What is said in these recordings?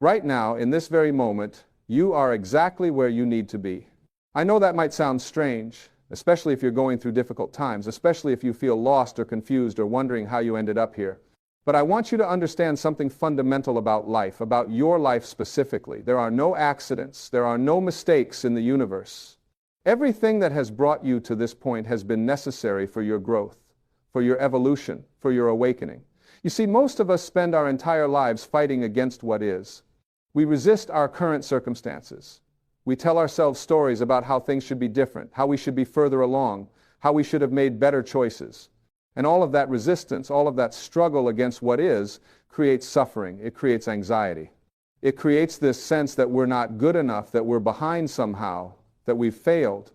Right now, in this very moment, you are exactly where you need to be. I know that might sound strange, especially if you're going through difficult times, especially if you feel lost or confused or wondering how you ended up here. But I want you to understand something fundamental about life, about your life specifically. There are no accidents. There are no mistakes in the universe. Everything that has brought you to this point has been necessary for your growth, for your evolution, for your awakening. You see, most of us spend our entire lives fighting against what is. We resist our current circumstances. We tell ourselves stories about how things should be different, how we should be further along, how we should have made better choices. And all of that resistance, all of that struggle against what is, creates suffering. It creates anxiety. It creates this sense that we're not good enough, that we're behind somehow, that we've failed.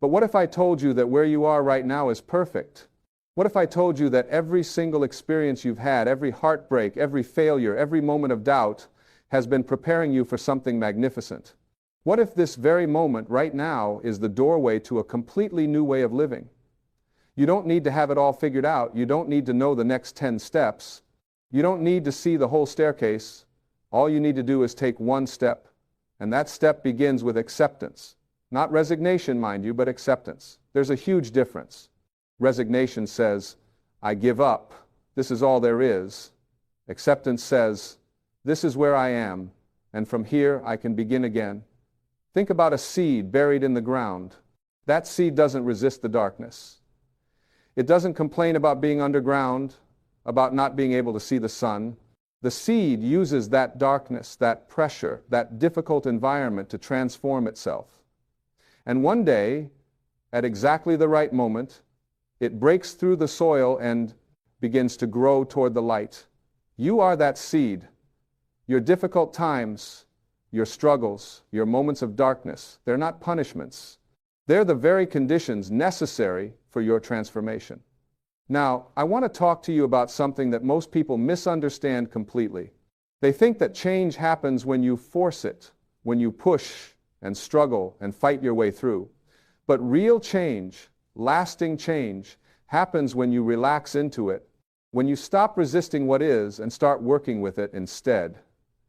But what if I told you that where you are right now is perfect? What if I told you that every single experience you've had, every heartbreak, every failure, every moment of doubt has been preparing you for something magnificent? What if this very moment right now is the doorway to a completely new way of living? You don't need to have it all figured out. You don't need to know the next 10 steps. You don't need to see the whole staircase. All you need to do is take one step. And that step begins with acceptance. Not resignation, mind you, but acceptance. There's a huge difference. Resignation says, I give up. This is all there is. Acceptance says, this is where I am, and from here I can begin again. Think about a seed buried in the ground. That seed doesn't resist the darkness. It doesn't complain about being underground, about not being able to see the sun. The seed uses that darkness, that pressure, that difficult environment to transform itself. And one day, at exactly the right moment, it breaks through the soil and begins to grow toward the light. You are that seed. Your difficult times, your struggles, your moments of darkness, they're not punishments. They're the very conditions necessary for your transformation. Now, I want to talk to you about something that most people misunderstand completely. They think that change happens when you force it, when you push and struggle and fight your way through. But real change, lasting change, happens when you relax into it, when you stop resisting what is and start working with it instead.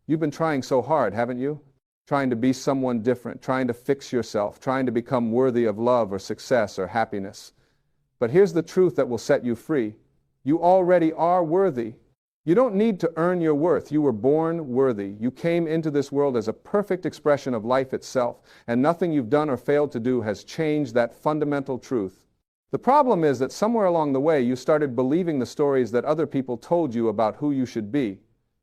You've been trying so hard, haven't you? Trying to be someone different, trying to fix yourself, trying to become worthy of love or success or happiness. But here's the truth that will set you free. You already are worthy. You don't need to earn your worth. You were born worthy. You came into this world as a perfect expression of life itself, and nothing you've done or failed to do has changed that fundamental truth. The problem is that somewhere along the way you started believing the stories that other people told you about who you should be.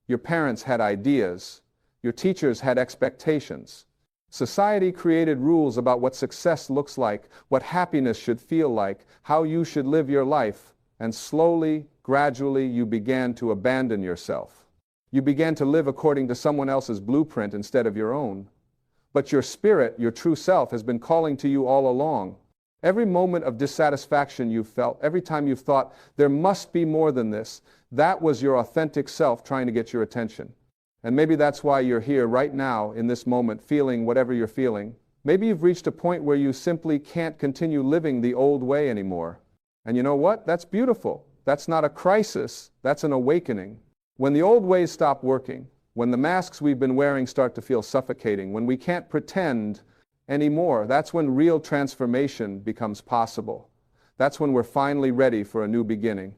Your parents had ideas. Your teachers had expectations. Society created rules about what success looks like, what happiness should feel like, how you should live your life, and slowly, gradually, you began to abandon yourself. You began to live according to someone else's blueprint instead of your own. But your spirit, your true self, has been calling to you all along. Every moment of dissatisfaction you've felt, every time you've thought, there must be more than this, that was your authentic self trying to get your attention. And maybe that's why you're here right now in this moment feeling whatever you're feeling. Maybe you've reached a point where you simply can't continue living the old way anymore. And you know what? That's beautiful. That's not a crisis. That's an awakening. When the old ways stop working, when the masks we've been wearing start to feel suffocating, when we can't pretend anymore, that's when real transformation becomes possible. That's when we're finally ready for a new beginning.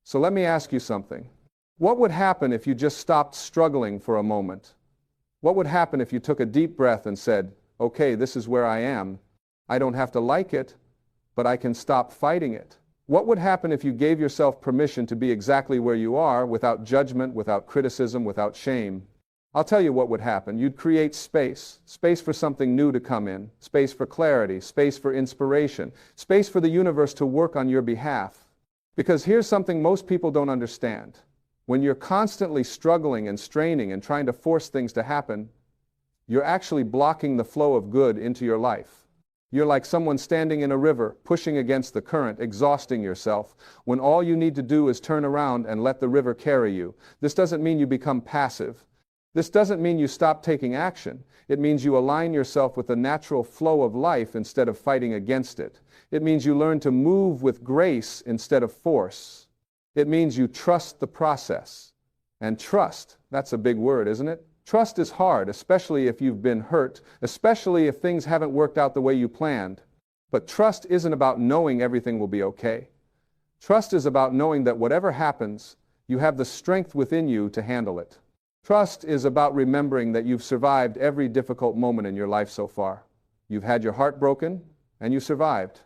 So let me ask you something. What would happen if you just stopped struggling for a moment? What would happen if you took a deep breath and said, okay, this is where I am. I don't have to like it, but I can stop fighting it. What would happen if you gave yourself permission to be exactly where you are without judgment, without criticism, without shame? I'll tell you what would happen. You'd create space for something new to come in, space for clarity, space for inspiration, space for the universe to work on your behalf. Because here's something most people don't understand. When you're constantly struggling and straining and trying to force things to happen, you're actually blocking the flow of good into your life. You're like someone standing in a river, pushing against the current, exhausting yourself, when all you need to do is turn around and let the river carry you. This doesn't mean you become passive. This doesn't mean you stop taking action. It means you align yourself with the natural flow of life instead of fighting against it. It means you learn to move with grace instead of force. It means you trust the process. And trust, that's a big word, isn't it? Trust is hard, especially if you've been hurt, especially if things haven't worked out the way you planned. But trust isn't about knowing everything will be okay. Trust is about knowing that whatever happens, you have the strength within you to handle it. Trust is about remembering that you've survived every difficult moment in your life so far. You've had your heart broken, and you survived.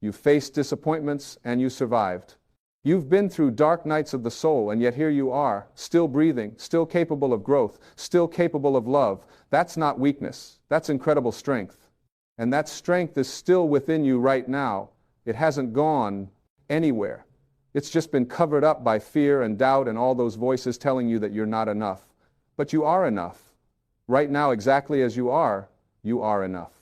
You've faced disappointments, and you survived. You've been through dark nights of the soul, and yet here you are, still breathing, still capable of growth, still capable of love. That's not weakness. That's incredible strength. And that strength is still within you right now. It hasn't gone anywhere. It's just been covered up by fear and doubt and all those voices telling you that you're not enough. But you are enough. Right now, exactly as you are enough.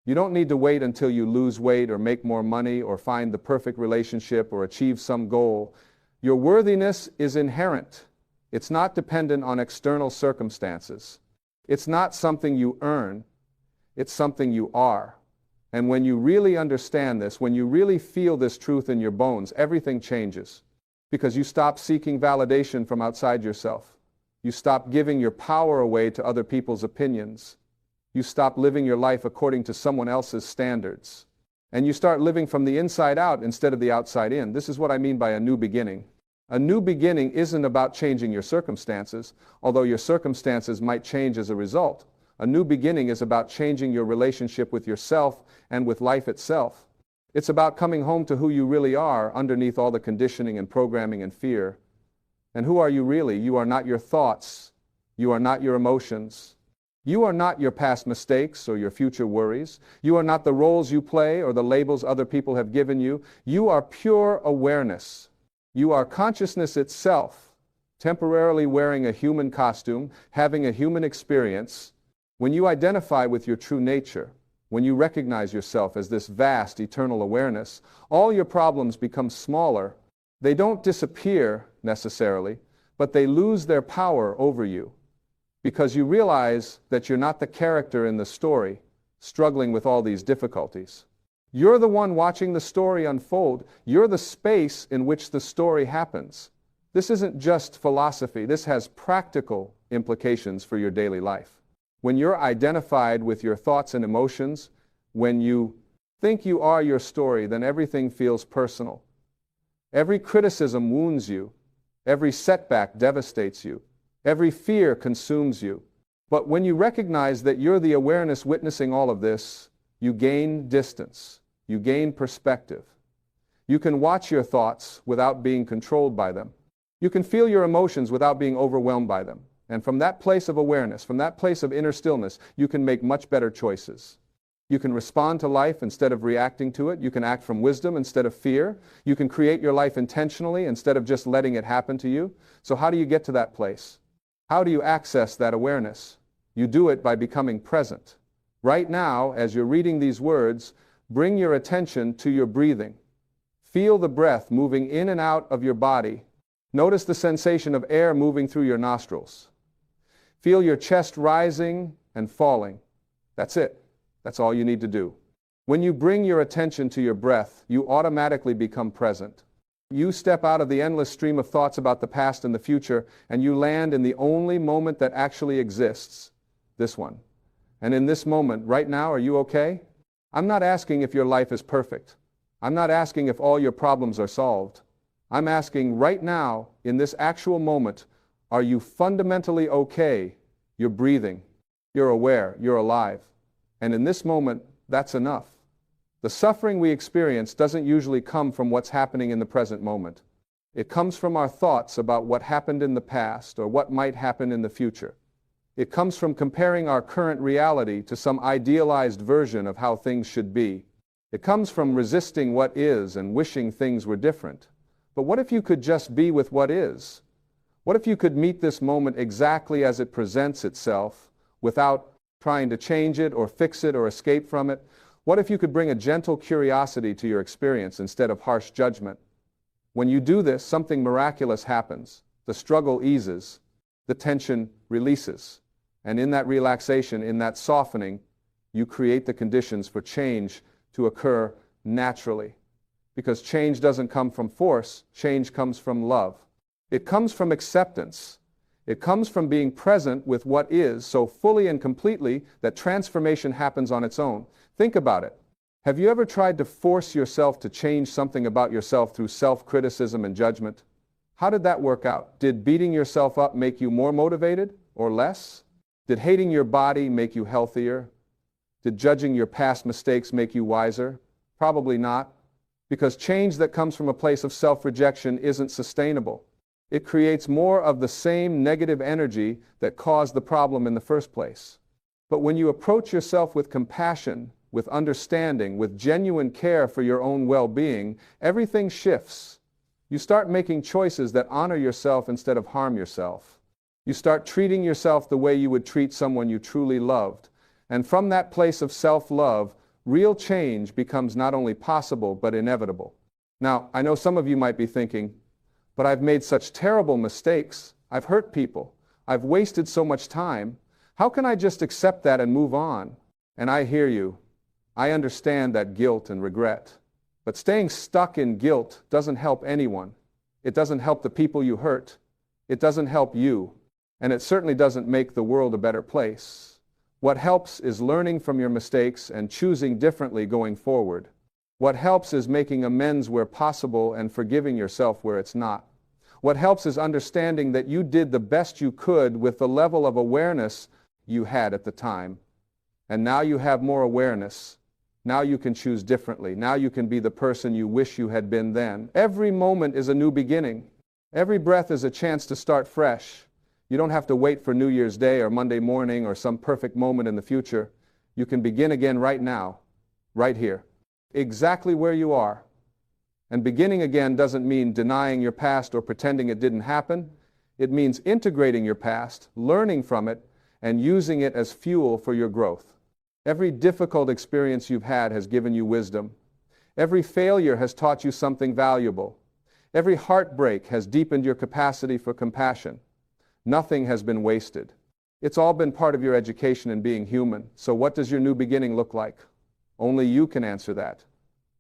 You don't need to wait until you lose weight or make more money or find the perfect relationship or achieve some goal. Your worthiness is inherent. It's not dependent on external circumstances. It's not something you earn. It's something you are. And when you really understand this, when you really feel this truth in your bones, everything changes. Because you stop seeking validation from outside yourself. You stop giving your power away to other people's opinions. You stop living your life according to someone else's standards. And you start living from the inside out instead of the outside in. This is what I mean by a new beginning. A new beginning isn't about changing your circumstances, although your circumstances might change as a result. A new beginning is about changing your relationship with yourself and with life itself. It's about coming home to who you really are underneath all the conditioning and programming and fear. And who are you really? You are not your thoughts. You are not your emotions. You are not your past mistakes or your future worries. You are not the roles you play or the labels other people have given you. You are pure awareness. You are consciousness itself, temporarily wearing a human costume, having a human experience. When you identify with your true nature, when you recognize yourself as this vast, eternal awareness, all your problems become smaller. They don't disappear necessarily, but they lose their power over you. Because you realize that you're not the character in the story, struggling with all these difficulties. You're the one watching the story unfold. You're the space in which the story happens. This isn't just philosophy. This has practical implications for your daily life. When you're identified with your thoughts and emotions, when you think you are your story, then everything feels personal. Every criticism wounds you. Every setback devastates you. Every fear consumes you. But when you recognize that you're the awareness witnessing all of this, you gain distance. You gain perspective. You can watch your thoughts without being controlled by them. You can feel your emotions without being overwhelmed by them. And from that place of awareness, from that place of inner stillness, you can make much better choices. You can respond to life instead of reacting to it. You can act from wisdom instead of fear. You can create your life intentionally instead of just letting it happen to you. So how do you get to that place? How do you access that awareness? You do it by becoming present. Right now, as you're reading these words, bring your attention to your breathing. Feel the breath moving in and out of your body. Notice the sensation of air moving through your nostrils. Feel your chest rising and falling. That's it. That's all you need to do. When you bring your attention to your breath, you automatically become present. You step out of the endless stream of thoughts about the past and the future, and you land in the only moment that actually exists, this one. And in this moment, right now, are you okay? I'm not asking if your life is perfect. I'm not asking if all your problems are solved. I'm asking right now, in this actual moment, are you fundamentally okay? You're breathing. You're aware. You're alive. And in this moment, that's enough. The suffering we experience doesn't usually come from what's happening in the present moment. It comes from our thoughts about what happened in the past or what might happen in the future. It comes from comparing our current reality to some idealized version of how things should be. It comes from resisting what is and wishing things were different. But what if you could just be with what is? What if you could meet this moment exactly as it presents itself without trying to change it or fix it or escape from it? What if you could bring a gentle curiosity to your experience instead of harsh judgment? When you do this, something miraculous happens. The struggle eases. The tension releases. And in that relaxation, in that softening, you create the conditions for change to occur naturally. Because change doesn't come from force, change comes from love. It comes from acceptance. It comes from being present with what is so fully and completely that transformation happens on its own. Think about it. Have you ever tried to force yourself to change something about yourself through self-criticism and judgment? How did that work out? Did beating yourself up make you more motivated or less? Did hating your body make you healthier? Did judging your past mistakes make you wiser? Probably not, because change that comes from a place of self-rejection isn't sustainable. It creates more of the same negative energy that caused the problem in the first place. But when you approach yourself with compassion, with understanding, with genuine care for your own well-being, everything shifts. You start making choices that honor yourself instead of harm yourself. You start treating yourself the way you would treat someone you truly loved. And from that place of self-love, real change becomes not only possible, but inevitable. Now, I know some of you might be thinking, but I've made such terrible mistakes. I've hurt people. I've wasted so much time. How can I just accept that and move on? And I hear you. I understand that guilt and regret. But staying stuck in guilt doesn't help anyone. It doesn't help the people you hurt. It doesn't help you. And it certainly doesn't make the world a better place. What helps is learning from your mistakes and choosing differently going forward. What helps is making amends where possible and forgiving yourself where it's not. What helps is understanding that you did the best you could with the level of awareness you had at the time. And now you have more awareness. Now you can choose differently. Now you can be the person you wish you had been then. Every moment is a new beginning. Every breath is a chance to start fresh. You don't have to wait for New Year's Day or Monday morning or some perfect moment in the future. You can begin again right now, right here, exactly where you are. And beginning again doesn't mean denying your past or pretending it didn't happen. It means integrating your past, learning from it, and using it as fuel for your growth. Every difficult experience you've had has given you wisdom. Every failure has taught you something valuable. Every heartbreak has deepened your capacity for compassion. Nothing has been wasted. It's all been part of your education in being human. So what does your new beginning look like? Only you can answer that.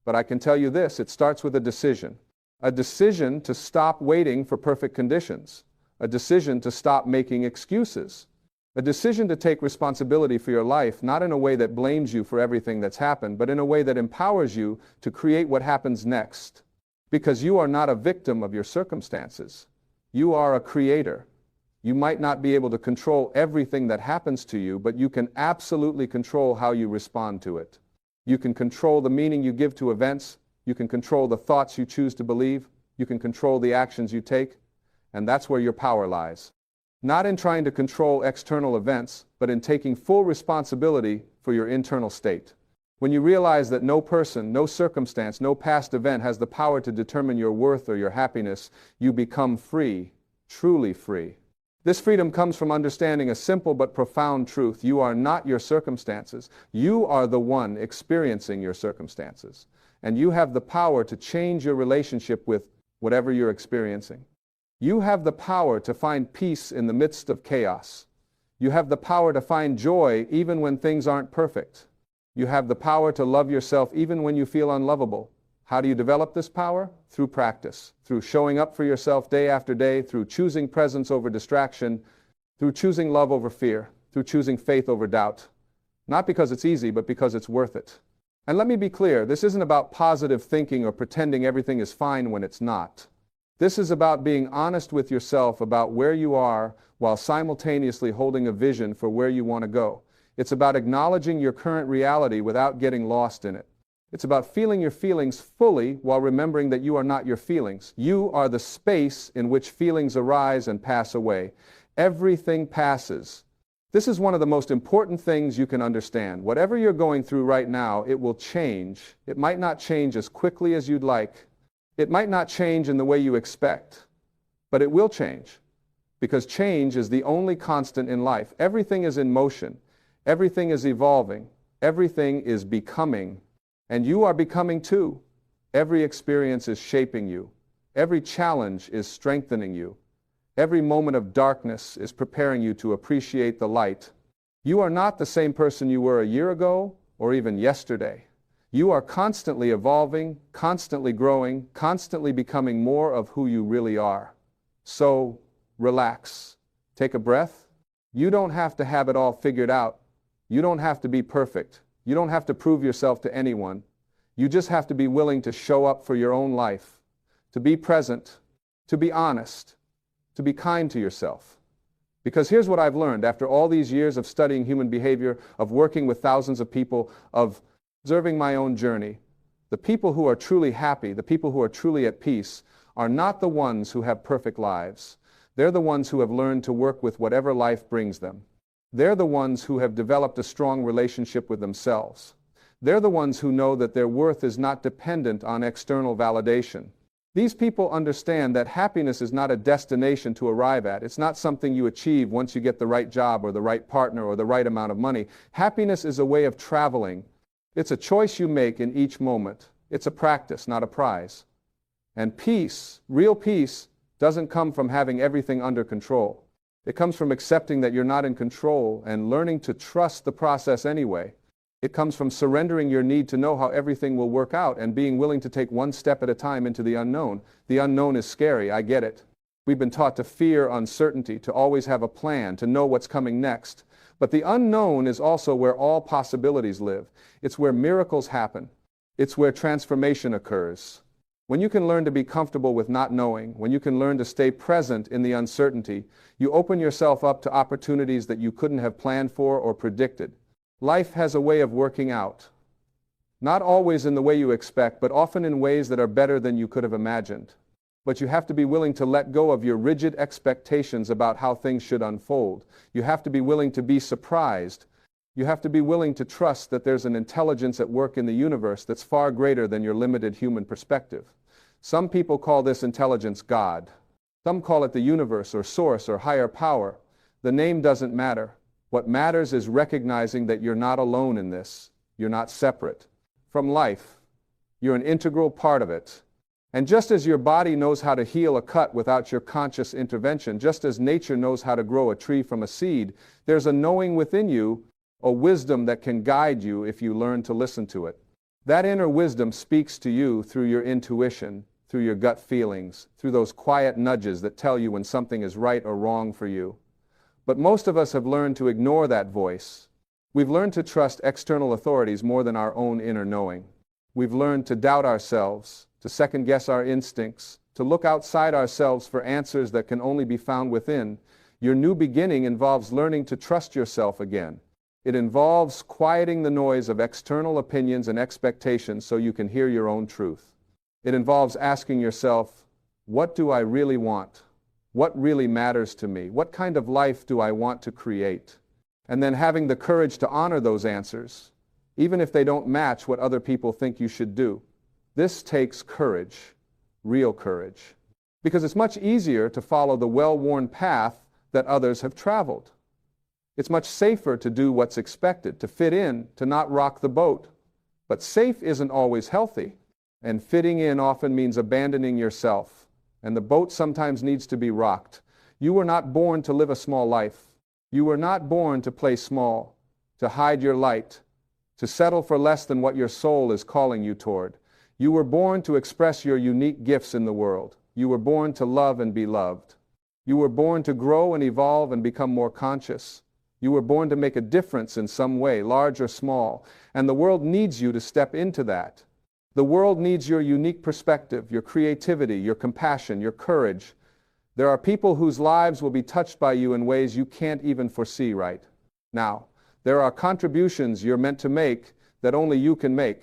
But I can tell you this, it starts with a decision. A decision to stop waiting for perfect conditions. A decision to stop making excuses. A decision to take responsibility for your life, not in a way that blames you for everything that's happened, but in a way that empowers you to create what happens next. Because you are not a victim of your circumstances. You are a creator. You might not be able to control everything that happens to you, but you can absolutely control how you respond to it. You can control the meaning you give to events. You can control the thoughts you choose to believe. You can control the actions you take. And that's where your power lies. Not in trying to control external events, but in taking full responsibility for your internal state. When you realize that no person, no circumstance, no past event has the power to determine your worth or your happiness, you become free, truly free. This freedom comes from understanding a simple but profound truth. You are not your circumstances. You are the one experiencing your circumstances. And you have the power to change your relationship with whatever you're experiencing. You have the power to find peace in the midst of chaos. You have the power to find joy even when things aren't perfect. You have the power to love yourself even when you feel unlovable. How do you develop this power? Through practice, through showing up for yourself day after day, through choosing presence over distraction, through choosing love over fear, through choosing faith over doubt. Not because it's easy, but because it's worth it. And let me be clear, this isn't about positive thinking or pretending everything is fine when it's not. This is about being honest with yourself about where you are while simultaneously holding a vision for where you want to go. It's about acknowledging your current reality without getting lost in it. It's about feeling your feelings fully while remembering that you are not your feelings. You are the space in which feelings arise and pass away. Everything passes. This is one of the most important things you can understand. Whatever you're going through right now, it will change. It might not change as quickly as you'd like. It might not change in the way you expect, but it will change. Because change is the only constant in life. Everything is in motion. Everything is evolving. Everything is becoming. And you are becoming too. Every experience is shaping you. Every challenge is strengthening you. Every moment of darkness is preparing you to appreciate the light. You are not the same person you were a year ago or even yesterday. You are constantly evolving, constantly growing, constantly becoming more of who you really are. So, relax. Take a breath. You don't have to have it all figured out. You don't have to be perfect. You don't have to prove yourself to anyone. You just have to be willing to show up for your own life, to be present, to be honest, to be kind to yourself. Because here's what I've learned after all these years of studying human behavior, of working with thousands of people, of observing my own journey. The people who are truly happy, the people who are truly at peace, are not the ones who have perfect lives. They're the ones who have learned to work with whatever life brings them. They're the ones who have developed a strong relationship with themselves. They're the ones who know that their worth is not dependent on external validation. These people understand that happiness is not a destination to arrive at. It's not something you achieve once you get the right job or the right partner or the right amount of money. Happiness is a way of traveling. It's a choice you make in each moment. It's a practice, not a prize. And peace, real peace, doesn't come from having everything under control. It comes from accepting that you're not in control and learning to trust the process anyway. It comes from surrendering your need to know how everything will work out and being willing to take one step at a time into the unknown. The unknown is scary, I get it. We've been taught to fear uncertainty, to always have a plan, to know what's coming next. But the unknown is also where all possibilities live. It's where miracles happen. It's where transformation occurs. When you can learn to be comfortable with not knowing, when you can learn to stay present in the uncertainty, you open yourself up to opportunities that you couldn't have planned for or predicted. Life has a way of working out. Not always in the way you expect, but often in ways that are better than you could have imagined. But you have to be willing to let go of your rigid expectations about how things should unfold. You have to be willing to be surprised. You have to be willing to trust that there's an intelligence at work in the universe that's far greater than your limited human perspective. Some people call this intelligence God. Some call it the universe or source or higher power. The name doesn't matter. What matters is recognizing that you're not alone in this. You're not separate from life. You're an integral part of it. And just as your body knows how to heal a cut without your conscious intervention, just as nature knows how to grow a tree from a seed, there's a knowing within you, a wisdom that can guide you if you learn to listen to it. That inner wisdom speaks to you through your intuition, through your gut feelings, through those quiet nudges that tell you when something is right or wrong for you. But most of us have learned to ignore that voice. We've learned to trust external authorities more than our own inner knowing. We've learned to doubt ourselves, to second-guess our instincts, to look outside ourselves for answers that can only be found within. Your new beginning involves learning to trust yourself again. It involves quieting the noise of external opinions and expectations so you can hear your own truth. It involves asking yourself, what do I really want? What really matters to me? What kind of life do I want to create? And then having the courage to honor those answers, even if they don't match what other people think you should do. This takes courage, real courage, because it's much easier to follow the well-worn path that others have traveled. It's much safer to do what's expected, to fit in, to not rock the boat. But safe isn't always healthy, and fitting in often means abandoning yourself, and the boat sometimes needs to be rocked. You were not born to live a small life. You were not born to play small, to hide your light, to settle for less than what your soul is calling you toward. You were born to express your unique gifts in the world. You were born to love and be loved. You were born to grow and evolve and become more conscious. You were born to make a difference in some way, large or small, and the world needs you to step into that. The world needs your unique perspective, your creativity, your compassion, your courage. There are people whose lives will be touched by you in ways you can't even foresee right now. There are contributions you're meant to make that only you can make.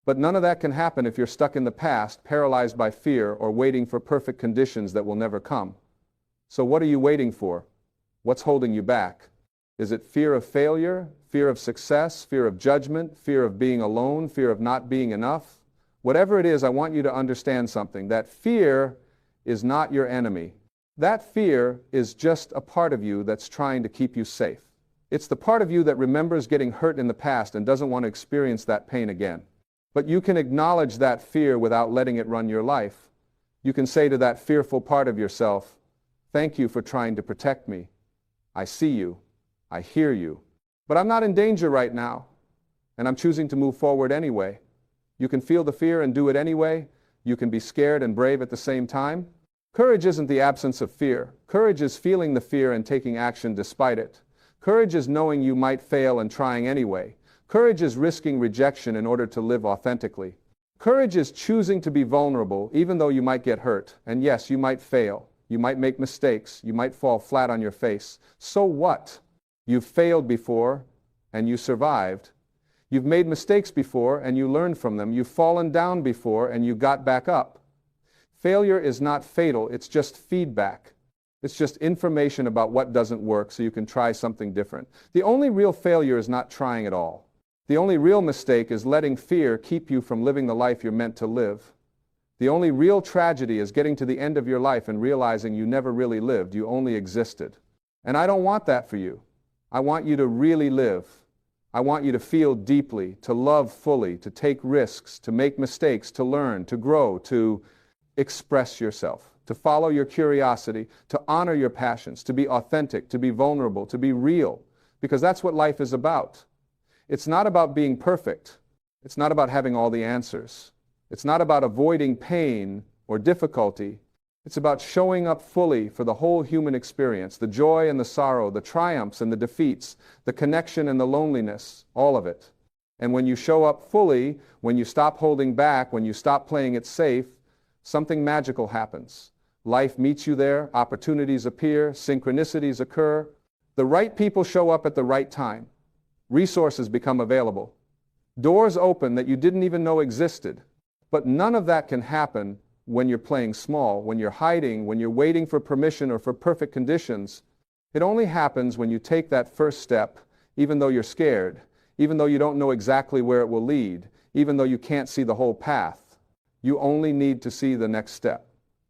But none of that can happen if you're stuck in the past, paralyzed by fear, or waiting for perfect conditions that will never come. So what are you waiting for? What's holding you back? Is it fear of failure, fear of success, fear of judgment, fear of being alone, fear of not being enough? Whatever it is, I want you to understand something. That fear is not your enemy. That fear is just a part of you that's trying to keep you safe. It's the part of you that remembers getting hurt in the past and doesn't want to experience that pain again. But you can acknowledge that fear without letting it run your life. You can say to that fearful part of yourself, "Thank you for trying to protect me. I see you. I hear you. But I'm not in danger right now, and I'm choosing to move forward anyway." You can feel the fear and do it anyway. You can be scared and brave at the same time. Courage isn't the absence of fear. Courage is feeling the fear and taking action despite it. Courage is knowing you might fail and trying anyway. Courage is risking rejection in order to live authentically. Courage is choosing to be vulnerable even though you might get hurt. And yes, you might fail. You might make mistakes. You might fall flat on your face. So what? You've failed before and you survived. You've made mistakes before and you learned from them. You've fallen down before and you got back up. Failure is not fatal. It's just feedback. It's just information about what doesn't work so you can try something different. The only real failure is not trying at all. The only real mistake is letting fear keep you from living the life you're meant to live. The only real tragedy is getting to the end of your life and realizing you never really lived, you only existed. And I don't want that for you. I want you to really live. I want you to feel deeply, to love fully, to take risks, to make mistakes, to learn, to grow, to express yourself, to follow your curiosity, to honor your passions, to be authentic, to be vulnerable, to be real, because that's what life is about. It's not about being perfect. It's not about having all the answers. It's not about avoiding pain or difficulty. It's about showing up fully for the whole human experience, the joy and the sorrow, the triumphs and the defeats, the connection and the loneliness, all of it. And when you show up fully, when you stop holding back, when you stop playing it safe, something magical happens. Life meets you there, opportunities appear, synchronicities occur. The right people show up at the right time. Resources become available. Doors open that you didn't even know existed. But none of that can happen when you're playing small, when you're hiding, when you're waiting for permission or for perfect conditions. It only happens when you take that first step, even though you're scared, even though you don't know exactly where it will lead, even though you can't see the whole path. You only need to see the next step.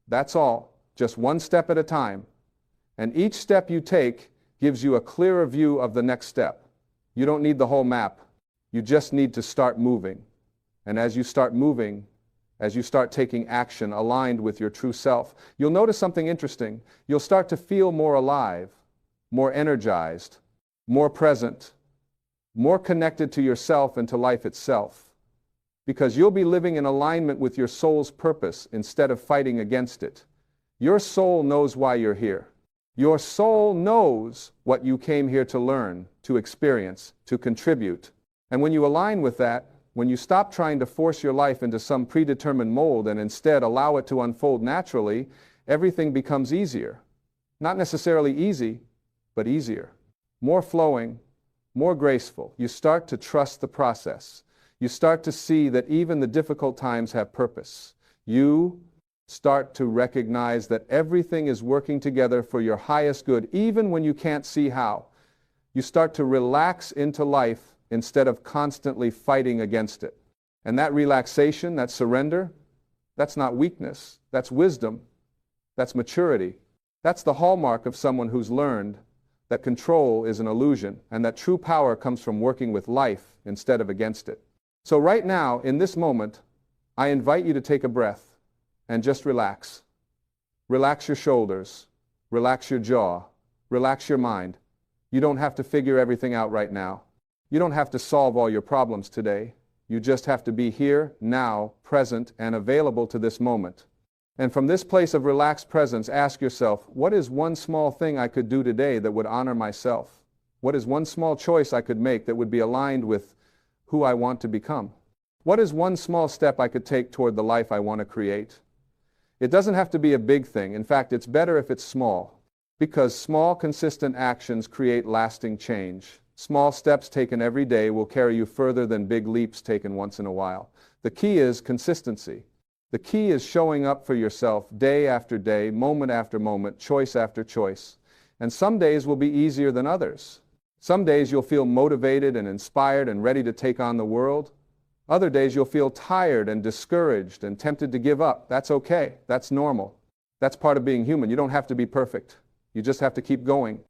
That's all, just one step at a time. And each step you take gives you a clearer view of the next step. You don't need the whole map. You just need to start moving. And as you start moving, as you start taking action aligned with your true self, you'll notice something interesting. You'll start to feel more alive, more energized, more present, more connected to yourself and to life itself. Because you'll be living in alignment with your soul's purpose instead of fighting against it. Your soul knows why you're here. Your soul knows what you came here to learn, to experience, to contribute. And when you align with that, when you stop trying to force your life into some predetermined mold and instead allow it to unfold naturally, everything becomes easier. Not necessarily easy, but easier. More flowing, more graceful. You start to trust the process. You start to see that even the difficult times have purpose. You start to recognize that everything is working together for your highest good, even when you can't see how. You start to relax into life instead of constantly fighting against it. And that relaxation, that surrender, that's not weakness, that's wisdom, that's maturity. That's the hallmark of someone who's learned that control is an illusion and that true power comes from working with life instead of against it. So right now, in this moment, I invite you to take a breath and just relax. Relax your shoulders, relax your jaw, relax your mind. You don't have to figure everything out right now. You don't have to solve all your problems today. You just have to be here, now, present, and available to this moment. And from this place of relaxed presence, ask yourself, what is one small thing I could do today that would honor myself? What is one small choice I could make that would be aligned with who I want to become? What is one small step I could take toward the life I want to create? It doesn't have to be a big thing. In fact, it's better if it's small, because small, consistent actions create lasting change. Small steps taken every day will carry you further than big leaps taken once in a while. The key is consistency. The key is showing up for yourself day after day, moment after moment, choice after choice. And some days will be easier than others. Some days you'll feel motivated and inspired and ready to take on the world. Other days you'll feel tired and discouraged and tempted to give up. That's okay. That's normal. That's part of being human. You don't have to be perfect. You just have to keep going.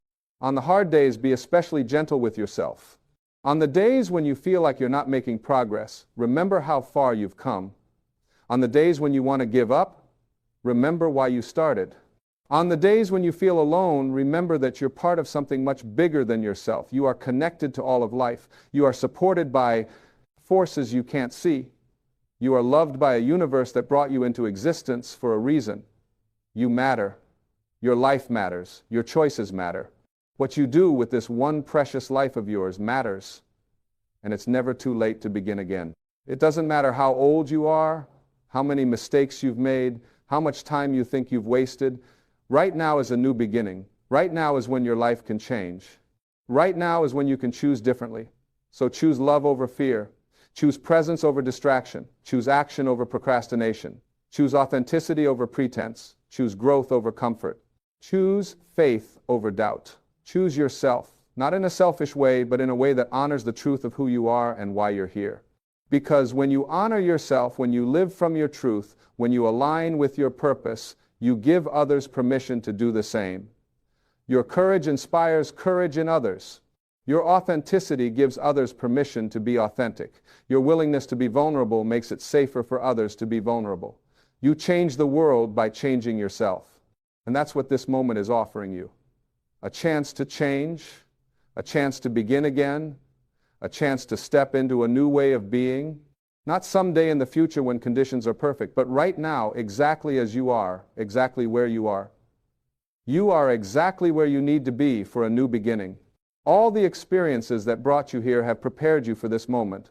On the hard days, be especially gentle with yourself. On the days when you feel like you're not making progress, remember how far you've come. On the days when you want to give up, remember why you started. On the days when you feel alone, remember that you're part of something much bigger than yourself. You are connected to all of life. You are supported by forces you can't see. You are loved by a universe that brought you into existence for a reason. You matter. Your life matters. Your choices matter. What you do with this one precious life of yours matters. And it's never too late to begin again. It doesn't matter how old you are, how many mistakes you've made, how much time you think you've wasted. Right now is a new beginning. Right now is when your life can change. Right now is when you can choose differently. So choose love over fear. Choose presence over distraction. Choose action over procrastination. Choose authenticity over pretense. Choose growth over comfort. Choose faith over doubt. Choose yourself, not in a selfish way, but in a way that honors the truth of who you are and why you're here. Because when you honor yourself, when you live from your truth, when you align with your purpose, you give others permission to do the same. Your courage inspires courage in others. Your authenticity gives others permission to be authentic. Your willingness to be vulnerable makes it safer for others to be vulnerable. You change the world by changing yourself. And that's what this moment is offering you. A chance to change, a chance to begin again, a chance to step into a new way of being. Not someday in the future when conditions are perfect, but right now, exactly as you are, exactly where you are. You are exactly where you need to be for a new beginning. All the experiences that brought you here have prepared you for this moment.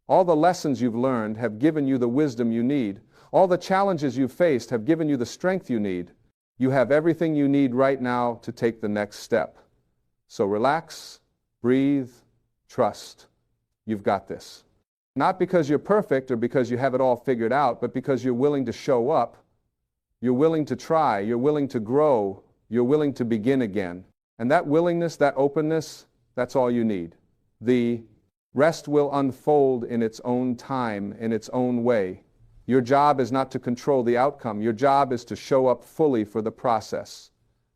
All the lessons you've learned have given you the wisdom you need. All the challenges you've faced have given you the strength you need. You have everything you need right now to take the next step. So relax, breathe, trust. You've got this. Not because you're perfect or because you have it all figured out, but because you're willing to show up. You're willing to try. You're willing to grow. You're willing to begin again. And that willingness, that openness, that's all you need. The rest will unfold in its own time, in its own way. Your job is not to control the outcome. Your job is to show up fully for the process,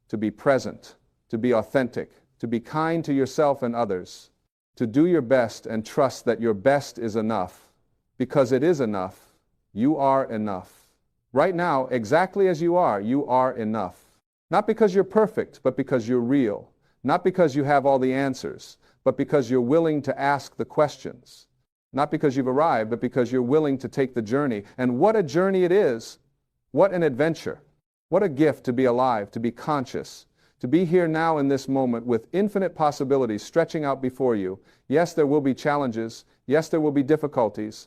to be present, to be authentic, to be kind to yourself and others, to do your best and trust that your best is enough. Because it is enough. You are enough. Right now, exactly as you are enough. Not because you're perfect, but because you're real. Not because you have all the answers, but because you're willing to ask the questions. Not because you've arrived, but because you're willing to take the journey. And what a journey it is. What an adventure. What a gift to be alive, to be conscious, to be here now in this moment with infinite possibilities stretching out before you. Yes, there will be challenges. Yes, there will be difficulties.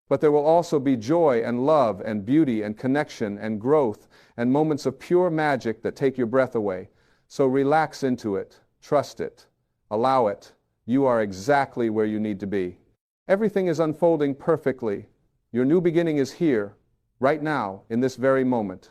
But there will also be joy and love and beauty and connection and growth and moments of pure magic that take your breath away. So relax into it. Trust it. Allow it. You are exactly where you need to be. Everything is unfolding perfectly. Your new beginning is here, right now, in this very moment.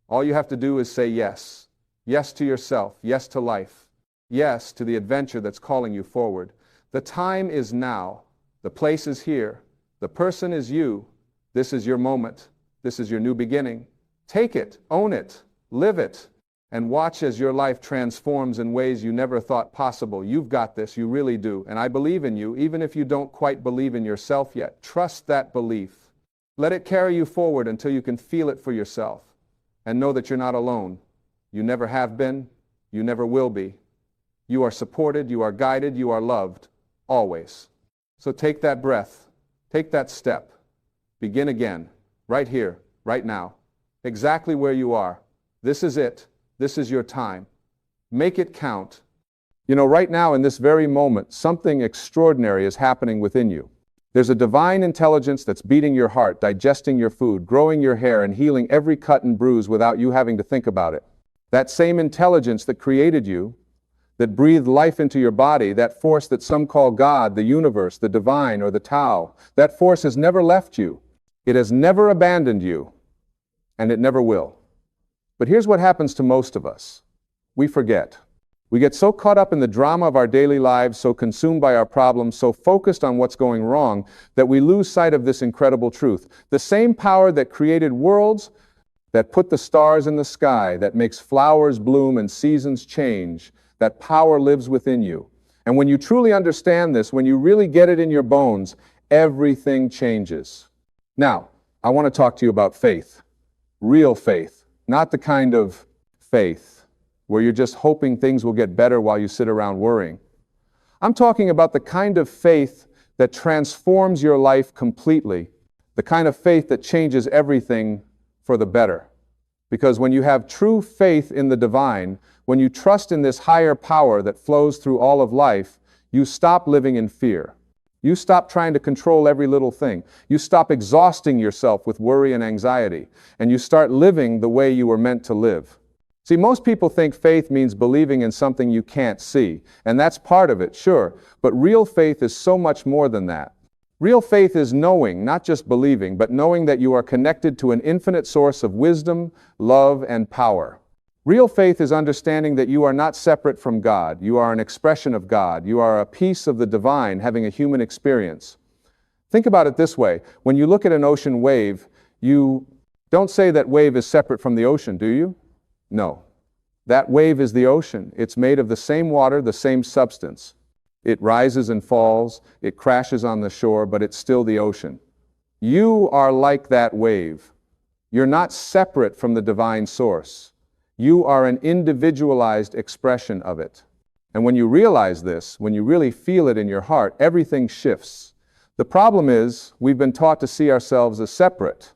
All you have to do is say yes. Yes to yourself. Yes to life. Yes to the adventure that's calling you forward. The time is now. The place is here. The person is you. This is your moment. This is your new beginning. Take it, own it, live it, and watch as your life transforms in ways you never thought possible. You've got this, you really do, and I believe in you, even if you don't quite believe in yourself yet. Trust that belief. Let it carry you forward until you can feel it for yourself, and know that you're not alone. You never have been, you never will be. You are supported, you are guided, you are loved, always. So take that breath. Take that step. Begin again, right here, right now, exactly where you are. This is it. This is your time. Make it count. You know, right now in this very moment, something extraordinary is happening within you. There's a divine intelligence that's beating your heart, digesting your food, growing your hair, and healing every cut and bruise without you having to think about it. That same intelligence that created you, that breathed life into your body, that force that some call God, the universe, the divine, or the Tao, that force has never left you. It has never abandoned you, and it never will. But here's what happens to most of us. We forget. We get so caught up in the drama of our daily lives, so consumed by our problems, so focused on what's going wrong, that we lose sight of this incredible truth. The same power that created worlds, that put the stars in the sky, that makes flowers bloom and seasons change, that power lives within you. And when you truly understand this, when you really get it in your bones, everything changes. Now, I want to talk to you about faith. Real faith. Not the kind of faith where you're just hoping things will get better while you sit around worrying. I'm talking about the kind of faith that transforms your life completely. The kind of faith that changes everything for the better. Because when you have true faith in the divine, when you trust in this higher power that flows through all of life, you stop living in fear. You stop trying to control every little thing. You stop exhausting yourself with worry and anxiety, and you start living the way you were meant to live. See, most people think faith means believing in something you can't see, and that's part of it, sure, but real faith is so much more than that. Real faith is knowing, not just believing, but knowing that you are connected to an infinite source of wisdom, love, and power. Real faith is understanding that you are not separate from God. You are an expression of God. You are a piece of the divine having a human experience. Think about it this way. When you look at an ocean wave, you don't say that wave is separate from the ocean, do you? No. That wave is the ocean. It's made of the same water, the same substance. It rises and falls, it crashes on the shore, but it's still the ocean. You are like that wave. You're not separate from the divine source. You are an individualized expression of it. And when you realize this, when you really feel it in your heart, everything shifts. The problem is, we've been taught to see ourselves as separate.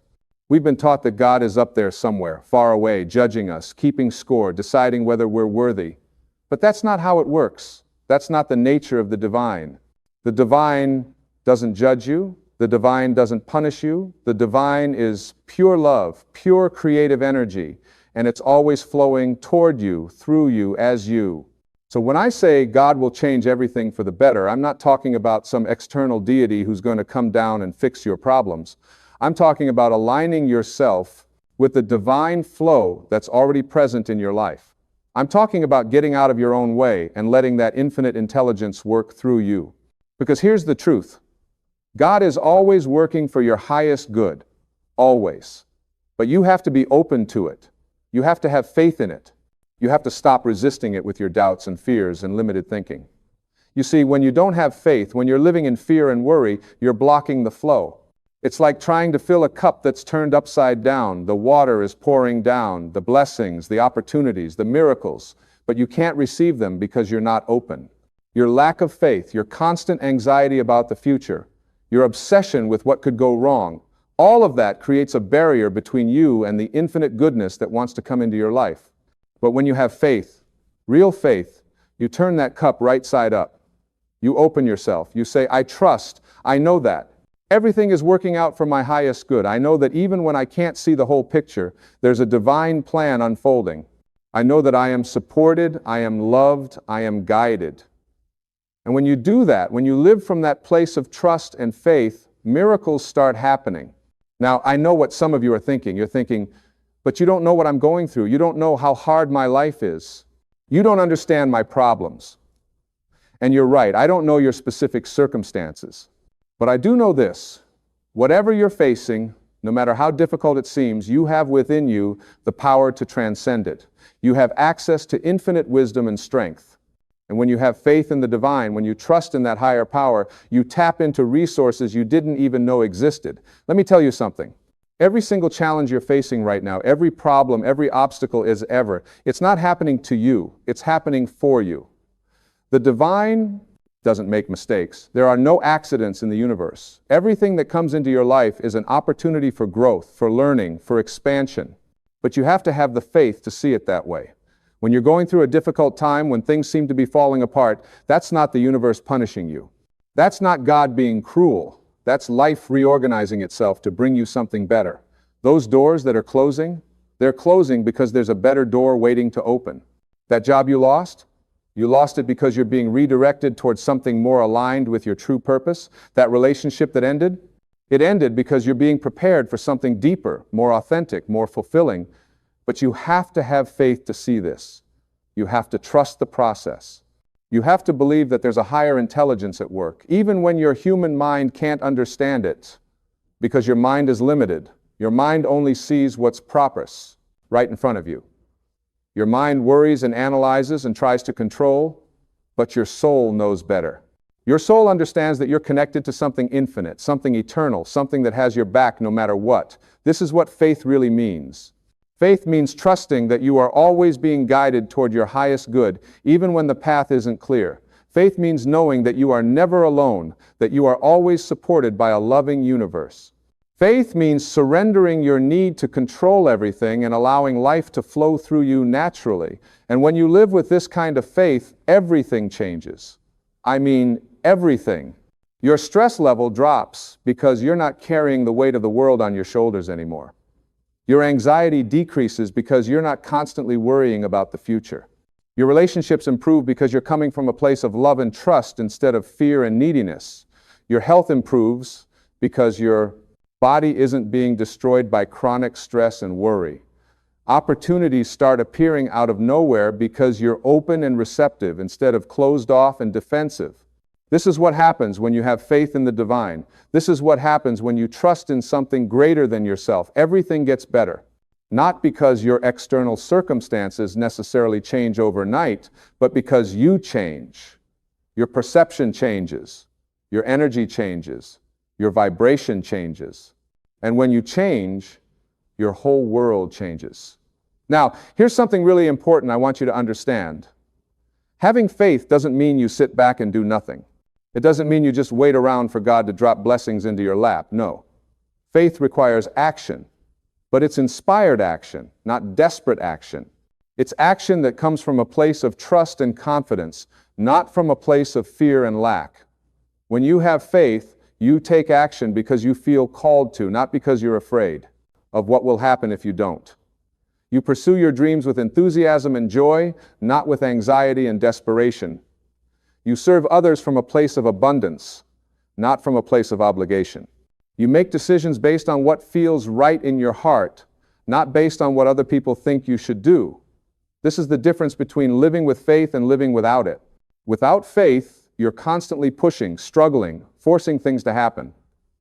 We've been taught that God is up there somewhere, far away, judging us, keeping score, deciding whether we're worthy. But that's not how it works. That's not the nature of the divine. The divine doesn't judge you. The divine doesn't punish you. The divine is pure love, pure creative energy, and it's always flowing toward you, through you, as you. So when I say God will change everything for the better, I'm not talking about some external deity who's going to come down and fix your problems. I'm talking about aligning yourself with the divine flow that's already present in your life. I'm talking about getting out of your own way and letting that infinite intelligence work through you. Because here's the truth. God is always working for your highest good. Always. But you have to be open to it. You have to have faith in it. You have to stop resisting it with your doubts and fears and limited thinking. You see, when you don't have faith, when you're living in fear and worry, you're blocking the flow. It's like trying to fill a cup that's turned upside down. The water is pouring down, the blessings, the opportunities, the miracles, but you can't receive them because you're not open. Your lack of faith, your constant anxiety about the future, your obsession with what could go wrong, all of that creates a barrier between you and the infinite goodness that wants to come into your life. But when you have faith, real faith, you turn that cup right side up. You open yourself. You say, I trust. I know that. Everything is working out for my highest good. I know that even when I can't see the whole picture, there's a divine plan unfolding. I know that I am supported, I am loved, I am guided. And when you do that, when you live from that place of trust and faith, miracles start happening. Now, I know what some of you are thinking. You're thinking, but you don't know what I'm going through. You don't know how hard my life is. You don't understand my problems. And you're right, I don't know your specific circumstances. But I do know this, whatever you're facing, no matter how difficult it seems, you have within you the power to transcend it. You have access to infinite wisdom and strength. And when you have faith in the divine, when you trust in that higher power, you tap into resources you didn't even know existed. Let me tell you something. Every single challenge you're facing right now, every problem, every obstacle is ever, it's not happening to you, it's happening for you. The divine doesn't make mistakes. There are no accidents in the universe. Everything that comes into your life is an opportunity for growth, for learning, for expansion. But you have to have the faith to see it that way. When you're going through a difficult time, when things seem to be falling apart, that's not the universe punishing you. That's not God being cruel. That's life reorganizing itself to bring you something better. Those doors that are closing, they're closing because there's a better door waiting to open. That job you lost it because you're being redirected towards something more aligned with your true purpose. That relationship that ended, it ended because you're being prepared for something deeper, more authentic, more fulfilling. But you have to have faith to see this. You have to trust the process. You have to believe that there's a higher intelligence at work, even when your human mind can't understand it, because your mind is limited. Your mind only sees what's proper, right in front of you. Your mind worries and analyzes and tries to control, but your soul knows better. Your soul understands that you're connected to something infinite, something eternal, something that has your back no matter what. This is what faith really means. Faith means trusting that you are always being guided toward your highest good, even when the path isn't clear. Faith means knowing that you are never alone, that you are always supported by a loving universe. Faith means surrendering your need to control everything and allowing life to flow through you naturally. And when you live with this kind of faith, everything changes. I mean, everything. Your stress level drops because you're not carrying the weight of the world on your shoulders anymore. Your anxiety decreases because you're not constantly worrying about the future. Your relationships improve because you're coming from a place of love and trust instead of fear and neediness. Your health improves because your body isn't being destroyed by chronic stress and worry. Opportunities start appearing out of nowhere because you're open and receptive instead of closed off and defensive. This is what happens when you have faith in the divine. This is what happens when you trust in something greater than yourself. Everything gets better. Not because your external circumstances necessarily change overnight, but because you change. Your perception changes. Your energy changes. Your vibration changes. And when you change, your whole world changes. Now, here's something really important I want you to understand. Having faith doesn't mean you sit back and do nothing. It doesn't mean you just wait around for God to drop blessings into your lap. No. Faith requires action, but it's inspired action, not desperate action. It's action that comes from a place of trust and confidence, not from a place of fear and lack. When you have faith, you take action because you feel called to, not because you're afraid of what will happen if you don't. You pursue your dreams with enthusiasm and joy, not with anxiety and desperation. You serve others from a place of abundance, not from a place of obligation. You make decisions based on what feels right in your heart, not based on what other people think you should do. This is the difference between living with faith and living without it. Without faith, you're constantly pushing, struggling, forcing things to happen.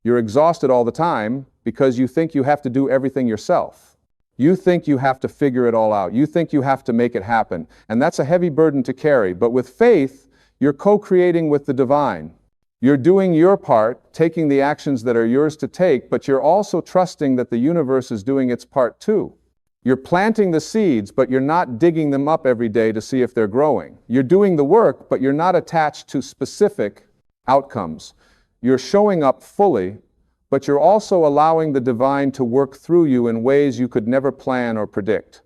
You're exhausted all the time because you think you have to do everything yourself. You think you have to figure it all out. You think you have to make it happen. And that's a heavy burden to carry. But with faith, you're co-creating with the divine. You're doing your part, taking the actions that are yours to take, but you're also trusting that the universe is doing its part too. You're planting the seeds, but you're not digging them up every day to see if they're growing. You're doing the work, but you're not attached to specific outcomes. You're showing up fully, but you're also allowing the divine to work through you in ways you could never plan or predict.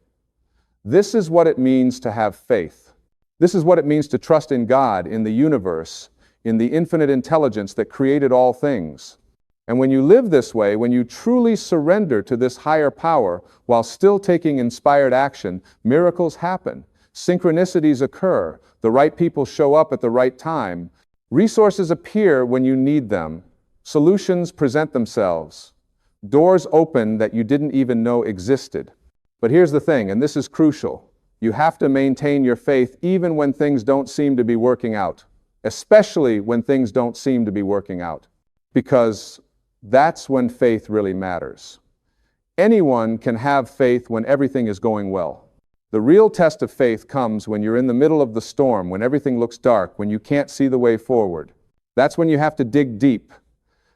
This is what it means to have faith. This is what it means to trust in God, in the universe, in the infinite intelligence that created all things. And when you live this way, when you truly surrender to this higher power while still taking inspired action, miracles happen. Synchronicities occur. The right people show up at the right time. Resources appear when you need them. Solutions present themselves. Doors open that you didn't even know existed. But here's the thing, and this is crucial. You have to maintain your faith even when things don't seem to be working out, especially when things don't seem to be working out, because that's when faith really matters. Anyone can have faith when everything is going well. The real test of faith comes when you're in the middle of the storm, when everything looks dark, when you can't see the way forward. That's when you have to dig deep.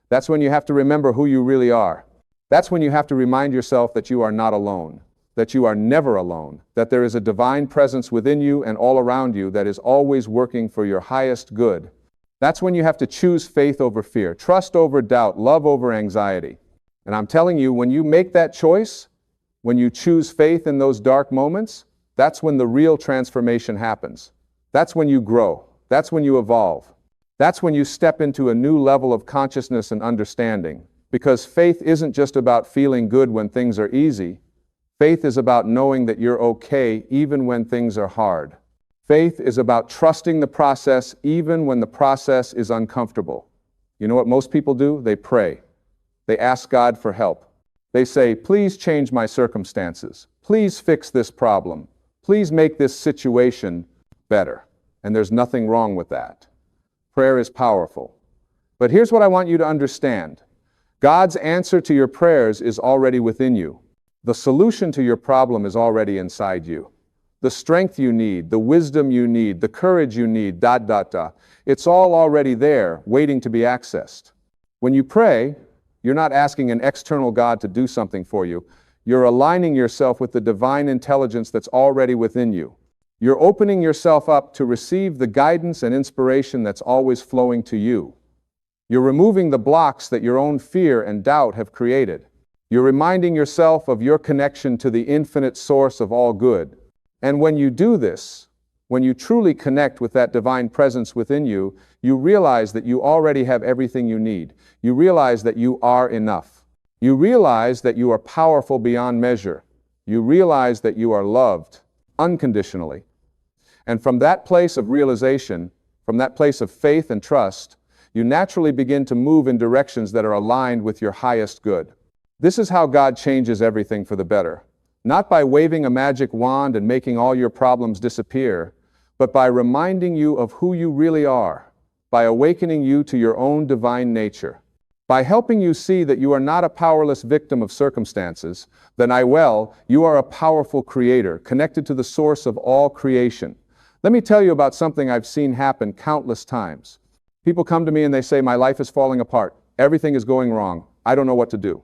That's when you have to remember who you really are. That's when you have to remind yourself that you are not alone, that you are never alone, that there is a divine presence within you and all around you that is always working for your highest good. That's when you have to choose faith over fear, trust over doubt, love over anxiety. And I'm telling you, when you make that choice, when you choose faith in those dark moments, that's when the real transformation happens. That's when you grow. That's when you evolve. That's when you step into a new level of consciousness and understanding. Because faith isn't just about feeling good when things are easy. Faith is about knowing that you're okay even when things are hard. Faith is about trusting the process even when the process is uncomfortable. You know what most people do? They pray. They ask God for help. They say, please change my circumstances. Please fix this problem. Please make this situation better. And there's nothing wrong with that. Prayer is powerful. But here's what I want you to understand. God's answer to your prayers is already within you. The solution to your problem is already inside you. The strength you need, the wisdom you need, the courage you need, it's all already there, waiting to be accessed. When you pray, you're not asking an external God to do something for you. You're aligning yourself with the divine intelligence that's already within you. You're opening yourself up to receive the guidance and inspiration that's always flowing to you. You're removing the blocks that your own fear and doubt have created. You're reminding yourself of your connection to the infinite source of all good. And when you do this, when you truly connect with that divine presence within you, you realize that you already have everything you need. You realize that you are enough. You realize that you are powerful beyond measure. You realize that you are loved unconditionally. And from that place of realization, from that place of faith and trust, you naturally begin to move in directions that are aligned with your highest good. This is how God changes everything for the better. Not by waving a magic wand and making all your problems disappear, but by reminding you of who you really are, by awakening you to your own divine nature, by helping you see that you are not a powerless victim of circumstances, you are a powerful creator, connected to the source of all creation. Let me tell you about something I've seen happen countless times. People come to me and they say, my life is falling apart. Everything is going wrong. I don't know what to do.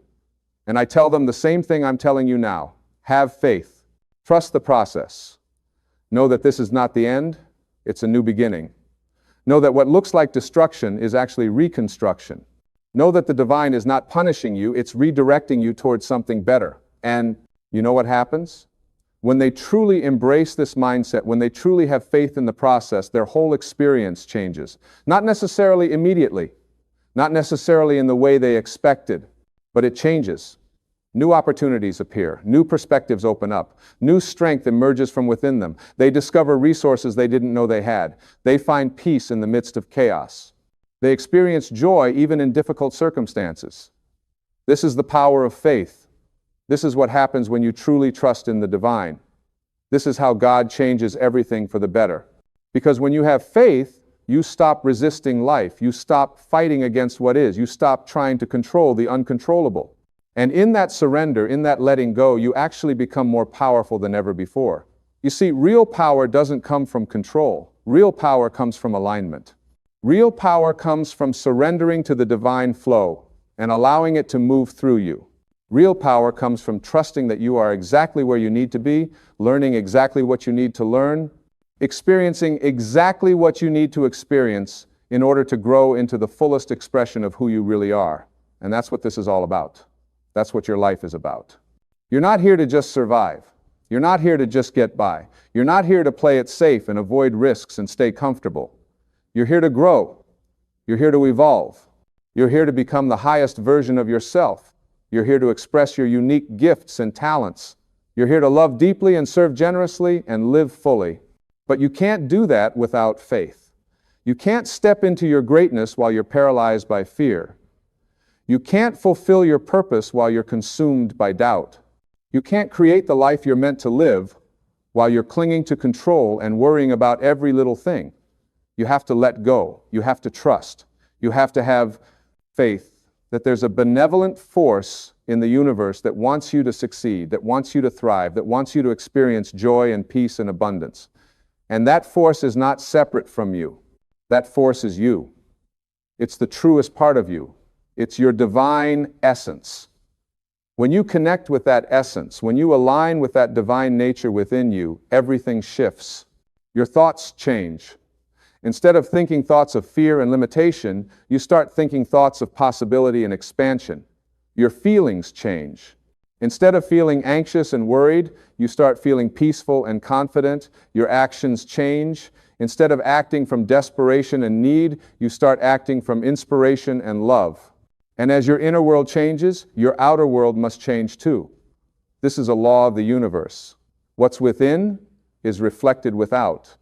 And I tell them the same thing I'm telling you now. Have faith. Trust the process. Know that this is not the end. It's a new beginning. Know that what looks like destruction is actually reconstruction. Know that the divine is not punishing you. It's redirecting you towards something better. And you know what happens? When they truly embrace this mindset, when they truly have faith in the process, their whole experience changes. Not necessarily immediately, not necessarily in the way they expected, but it changes. New opportunities appear, new perspectives open up, new strength emerges from within them. They discover resources they didn't know they had. They find peace in the midst of chaos. They experience joy even in difficult circumstances. This is the power of faith. This is what happens when you truly trust in the divine. This is how God changes everything for the better. Because when you have faith, you stop resisting life. You stop fighting against what is. You stop trying to control the uncontrollable. And in that surrender, in that letting go, you actually become more powerful than ever before. You see, real power doesn't come from control. Real power comes from alignment. Real power comes from surrendering to the divine flow and allowing it to move through you. Real power comes from trusting that you are exactly where you need to be, learning exactly what you need to learn, experiencing exactly what you need to experience in order to grow into the fullest expression of who you really are. And that's what this is all about. That's what your life is about. You're not here to just survive. You're not here to just get by. You're not here to play it safe and avoid risks and stay comfortable. You're here to grow. You're here to evolve. You're here to become the highest version of yourself. You're here to express your unique gifts and talents. You're here to love deeply and serve generously and live fully. But you can't do that without faith. You can't step into your greatness while you're paralyzed by fear. You can't fulfill your purpose while you're consumed by doubt. You can't create the life you're meant to live while you're clinging to control and worrying about every little thing. You have to let go. You have to trust. You have to have faith that there's a benevolent force in the universe that wants you to succeed, that wants you to thrive, that wants you to experience joy and peace and abundance. And that force is not separate from you. That force is you. It's the truest part of you. It's your divine essence. When you connect with that essence, when you align with that divine nature within you, everything shifts. Your thoughts change. Instead of thinking thoughts of fear and limitation, you start thinking thoughts of possibility and expansion. Your feelings change. Instead of feeling anxious and worried, you start feeling peaceful and confident. Your actions change. Instead of acting from desperation and need, you start acting from inspiration and love. And as your inner world changes, your outer world must change too. This is a law of the universe. What's within is reflected without.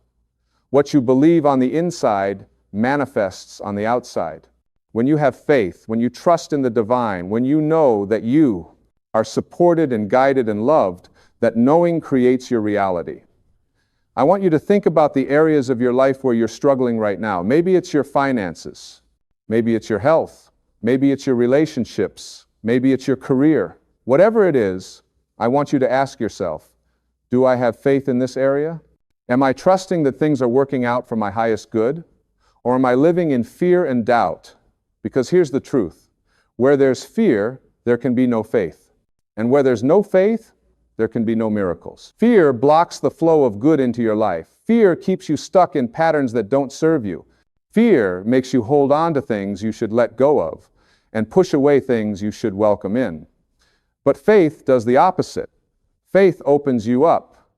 What you believe on the inside manifests on the outside. When you have faith, when you trust in the divine, when you know that you are supported and guided and loved, that knowing creates your reality. I want you to think about the areas of your life where you're struggling right now. Maybe it's your finances. Maybe it's your health. Maybe it's your relationships. Maybe it's your career. Whatever it is, I want you to ask yourself, do I have faith in this area? Am I trusting that things are working out for my highest good? Or am I living in fear and doubt? Because here's the truth. Where there's fear, there can be no faith. And where there's no faith, there can be no miracles. Fear blocks the flow of good into your life. Fear keeps you stuck in patterns that don't serve you. Fear makes you hold on to things you should let go of and push away things you should welcome in. But faith does the opposite. Faith opens you up.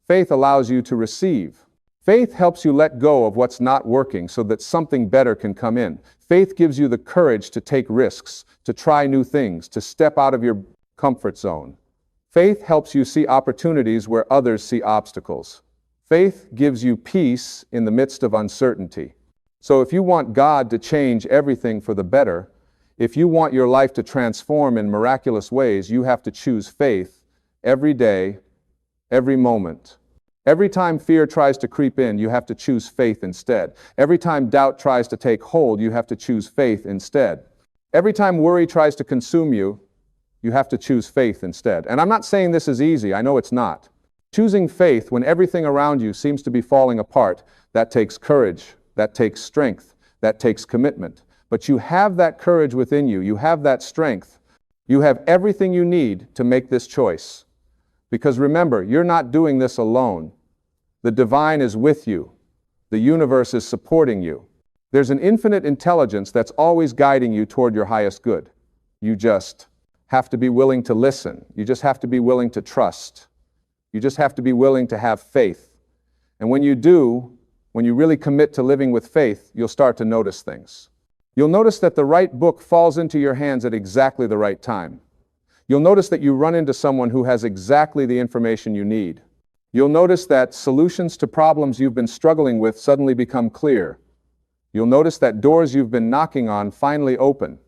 Faith allows you to receive. Faith helps you let go of what's not working so that something better can come in. Faith gives you the courage to take risks, to try new things, to step out of your comfort zone. Faith helps you see opportunities where others see obstacles. Faith gives you peace in the midst of uncertainty. So if you want God to change everything for the better, if you want your life to transform in miraculous ways, you have to choose faith every day, every moment. Every time fear tries to creep in, you have to choose faith instead. Every time doubt tries to take hold, you have to choose faith instead. Every time worry tries to consume you, you have to choose faith instead. And I'm not saying this is easy. I know it's not. Choosing faith when everything around you seems to be falling apart, that takes courage, that takes strength, that takes commitment. But you have that courage within you. You have that strength. You have everything you need to make this choice. Because remember, you're not doing this alone. The divine is with you. The universe is supporting you. There's an infinite intelligence that's always guiding you toward your highest good. You just have to be willing to listen. You just have to be willing to trust. You just have to be willing to have faith. And when you do, when you really commit to living with faith, you'll start to notice things. You'll notice that the right book falls into your hands at exactly the right time. You'll notice that you run into someone who has exactly the information you need. You'll notice that solutions to problems you've been struggling with suddenly become clear. You'll notice that doors you've been knocking on finally open.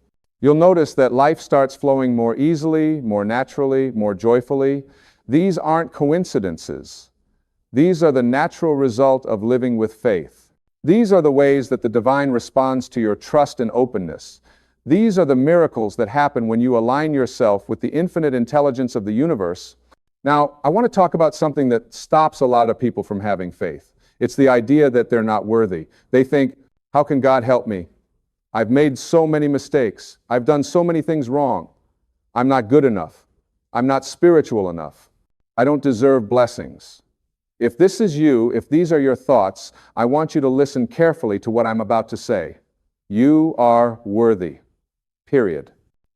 You'll notice that life starts flowing more easily, more naturally, more joyfully. These aren't coincidences. These are the natural result of living with faith. These are the ways that the divine responds to your trust and openness. These are the miracles that happen when you align yourself with the infinite intelligence of the universe. Now, I want to talk about something that stops a lot of people from having faith. It's the idea that they're not worthy. They think, how can God help me? I've made so many mistakes. I've done so many things wrong. I'm not good enough. I'm not spiritual enough. I don't deserve blessings. If this is you, if these are your thoughts, I want you to listen carefully to what I'm about to say. You are worthy. Period.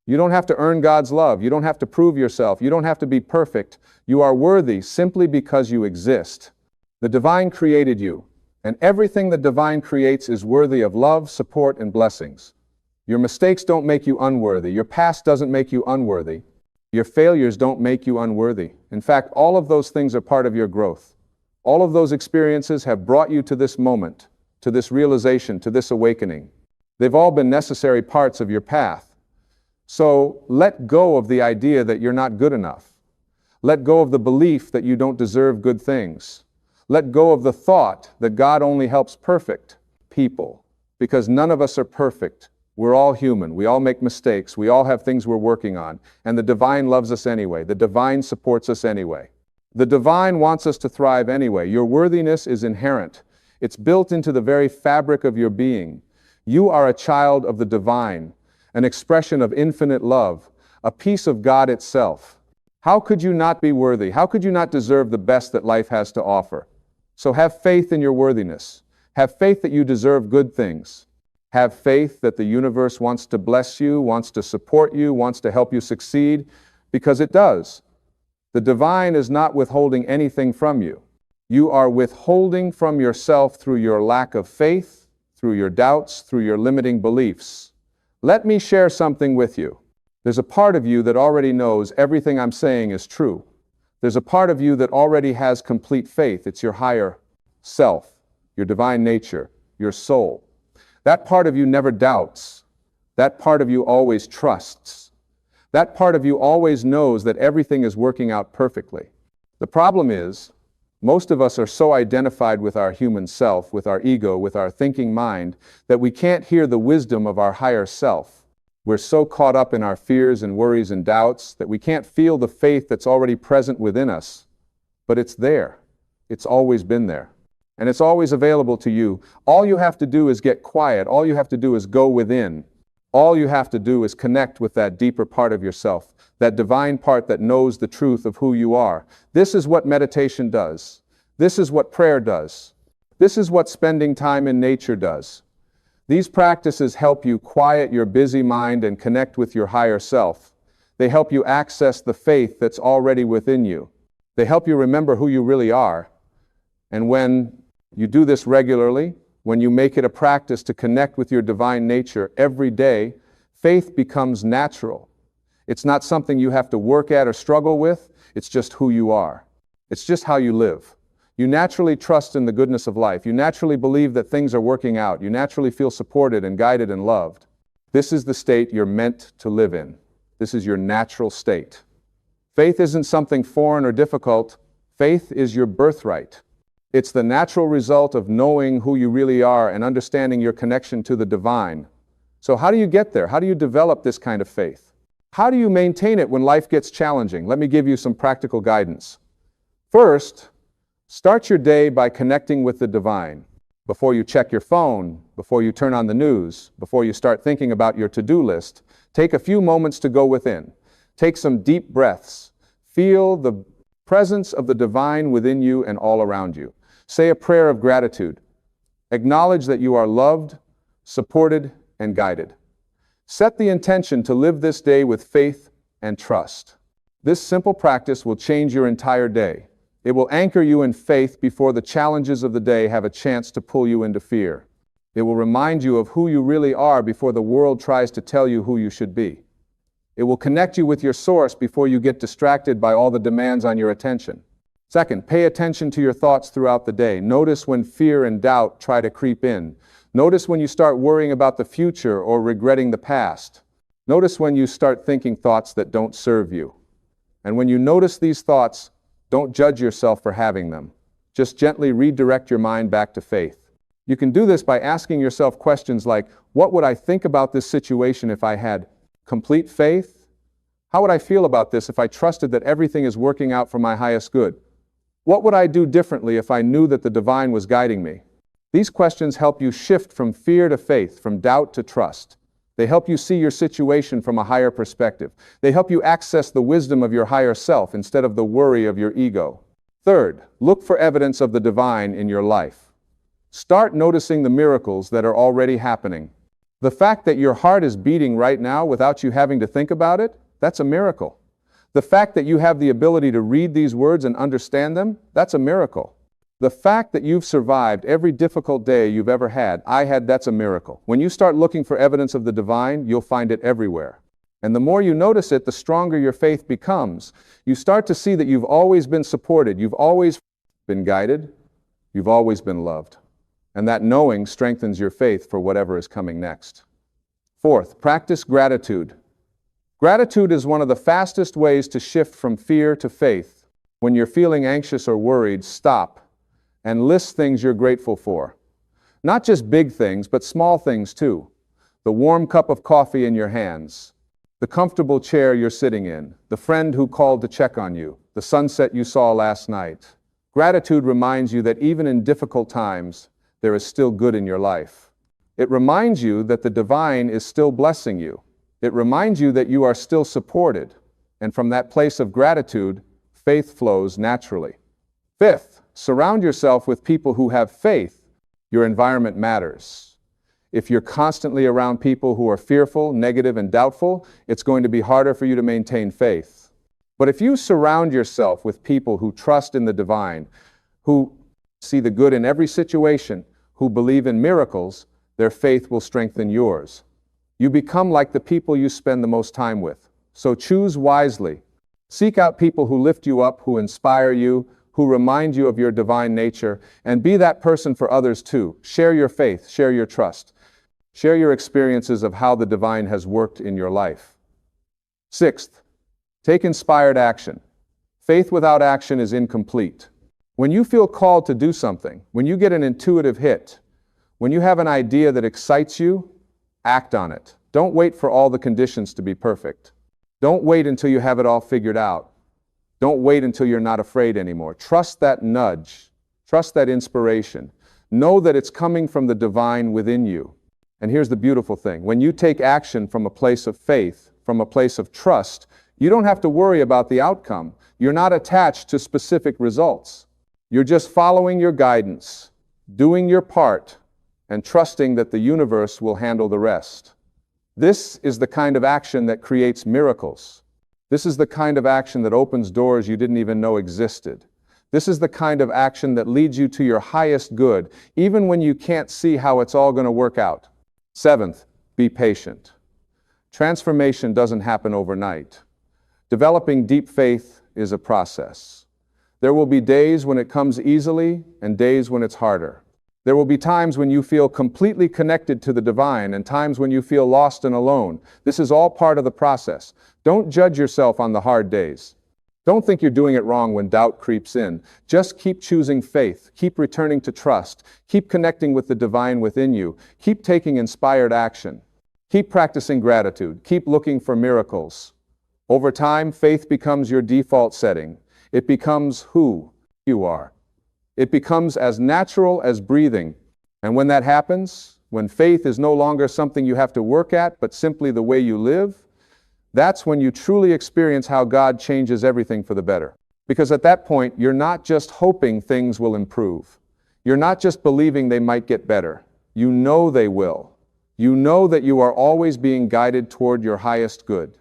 You don't have to earn God's love. You don't have to prove yourself. You don't have to be perfect. You are worthy simply because you exist. The divine created you, and everything the divine creates is worthy of love, support, and blessings. Your mistakes don't make you unworthy. Your past doesn't make you unworthy. Your failures don't make you unworthy. In fact, all of those things are part of your growth. All of those experiences have brought you to this moment, to this realization, to this awakening. They've all been necessary parts of your path. So let go of the idea that you're not good enough. Let go of the belief that you don't deserve good things. Let go of the thought that God only helps perfect people, because none of us are perfect. We're all human. We all make mistakes. We all have things we're working on. And the divine loves us anyway. The divine supports us anyway. The divine wants us to thrive anyway. Your worthiness is inherent. It's built into the very fabric of your being. You are a child of the divine, an expression of infinite love, a piece of God itself. How could you not be worthy? How could you not deserve the best that life has to offer? So have faith in your worthiness. Have faith that you deserve good things. Have faith that the universe wants to bless you, wants to support you, wants to help you succeed, because it does. The divine is not withholding anything from you. You are withholding from yourself through your lack of faith, through your doubts, through your limiting beliefs. Let me share something with you. There's a part of you that already knows everything I'm saying is true. There's a part of you that already has complete faith. It's your higher self, your divine nature, your soul. That part of you never doubts. That part of you always trusts. That part of you always knows that everything is working out perfectly. The problem is, most of us are so identified with our human self, with our ego, with our thinking mind, that we can't hear the wisdom of our higher self. We're so caught up in our fears and worries and doubts that we can't feel the faith that's already present within us. But it's there. It's always been there. And it's always available to you. All you have to do is get quiet. All you have to do is go within. All you have to do is connect with that deeper part of yourself, that divine part that knows the truth of who you are. This is what meditation does. This is what prayer does. This is what spending time in nature does. These practices help you quiet your busy mind and connect with your higher self. They help you access the faith that's already within you. They help you remember who you really are. And when you do this regularly, when you make it a practice to connect with your divine nature every day, faith becomes natural. It's not something you have to work at or struggle with. It's just who you are. It's just how you live. You naturally trust in the goodness of life. You naturally believe that things are working out. You naturally feel supported and guided and loved. This is the state you're meant to live in. This is your natural state. Faith isn't something foreign or difficult. Faith is your birthright. It's the natural result of knowing who you really are and understanding your connection to the divine. So how do you get there? How do you develop this kind of faith? How do you maintain it when life gets challenging? Let me give you some practical guidance. First, start your day by connecting with the divine. Before you check your phone, before you turn on the news, before you start thinking about your to-do list, take a few moments to go within. Take some deep breaths. Feel the presence of the divine within you and all around you. Say a prayer of gratitude. Acknowledge that you are loved, supported, and guided. Set the intention to live this day with faith and trust. This simple practice will change your entire day. It will anchor you in faith before the challenges of the day have a chance to pull you into fear. It will remind you of who you really are before the world tries to tell you who you should be. It will connect you with your source before you get distracted by all the demands on your attention. Second, pay attention to your thoughts throughout the day. Notice when fear and doubt try to creep in. Notice when you start worrying about the future or regretting the past. Notice when you start thinking thoughts that don't serve you. And when you notice these thoughts, don't judge yourself for having them. Just gently redirect your mind back to faith. You can do this by asking yourself questions like, what would I think about this situation if I had complete faith? How would I feel about this if I trusted that everything is working out for my highest good? What would I do differently if I knew that the divine was guiding me? These questions help you shift from fear to faith, from doubt to trust. They help you see your situation from a higher perspective. They help you access the wisdom of your higher self instead of the worry of your ego. Third, look for evidence of the divine in your life. Start noticing the miracles that are already happening. The fact that your heart is beating right now without you having to think about it, that's a miracle. The fact that you have the ability to read these words and understand them, that's a miracle. The fact that you've survived every difficult day you've ever had, that's a miracle. When you start looking for evidence of the divine, you'll find it everywhere. And the more you notice it, the stronger your faith becomes. You start to see that you've always been supported, you've always been guided, you've always been loved. And that knowing strengthens your faith for whatever is coming next. Fourth, practice gratitude. Gratitude is one of the fastest ways to shift from fear to faith. When you're feeling anxious or worried, stop and list things you're grateful for. Not just big things, but small things too. The warm cup of coffee in your hands, the comfortable chair you're sitting in, the friend who called to check on you, the sunset you saw last night. Gratitude reminds you that even in difficult times, there is still good in your life. It reminds you that the divine is still blessing you. It reminds you that you are still supported. And from that place of gratitude, faith flows naturally. Fifth, surround yourself with people who have faith. Your environment matters. If you're constantly around people who are fearful, negative, and doubtful, it's going to be harder for you to maintain faith. But if you surround yourself with people who trust in the divine, who see the good in every situation, who believe in miracles, their faith will strengthen yours. You become like the people you spend the most time with. So choose wisely. Seek out people who lift you up, who inspire you, who remind you of your divine nature, and be that person for others too. Share your faith, share your trust. Share your experiences of how the divine has worked in your life. Sixth, take inspired action. Faith without action is incomplete. When you feel called to do something, when you get an intuitive hit, when you have an idea that excites you, act on it. Don't wait for all the conditions to be perfect. Don't wait until you have it all figured out. Don't wait until you're not afraid anymore. Trust that nudge. Trust that inspiration. Know that it's coming from the divine within you. And here's the beautiful thing. When you take action from a place of faith, from a place of trust, you don't have to worry about the outcome. You're not attached to specific results. You're just following your guidance, doing your part, and trusting that the universe will handle the rest. This is the kind of action that creates miracles. This is the kind of action that opens doors you didn't even know existed. This is the kind of action that leads you to your highest good, even when you can't see how it's all going to work out. Seventh, be patient. Transformation doesn't happen overnight. Developing deep faith is a process. There will be days when it comes easily and days when it's harder. There will be times when you feel completely connected to the divine and times when you feel lost and alone. This is all part of the process. Don't judge yourself on the hard days. Don't think you're doing it wrong when doubt creeps in. Just keep choosing faith, keep returning to trust, keep connecting with the divine within you, keep taking inspired action, keep practicing gratitude, keep looking for miracles. Over time, faith becomes your default setting. It becomes who you are. It becomes as natural as breathing. And when that happens, when faith is no longer something you have to work at, but simply the way you live, that's when you truly experience how God changes everything for the better. Because at that point, you're not just hoping things will improve. You're not just believing they might get better. You know they will. You know that you are always being guided toward your highest good.